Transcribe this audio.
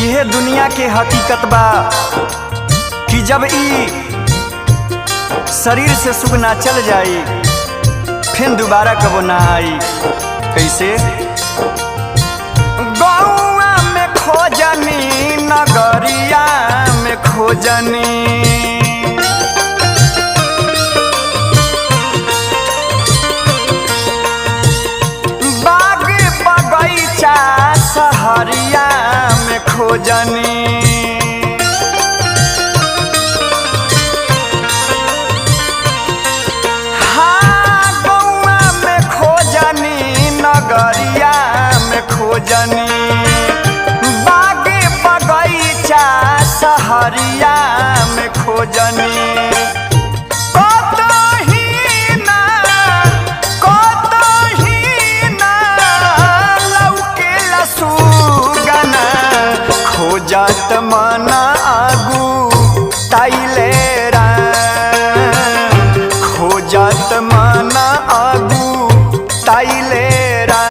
यह दुनिया के हकीकत बा कि जब ई शरीर से सुख ना चल जाई फिर दोबारा कबो ना आई। कैसे? गौआ में खोजनी नगरिया में खोजनी, बाग बगीचा सहरिया में खोजनी, नगरिया में खोजनी, बाग बगीचा सहरिया में खोजनी। लौकेला सुगना खोजत मना आगू ताइले खोजत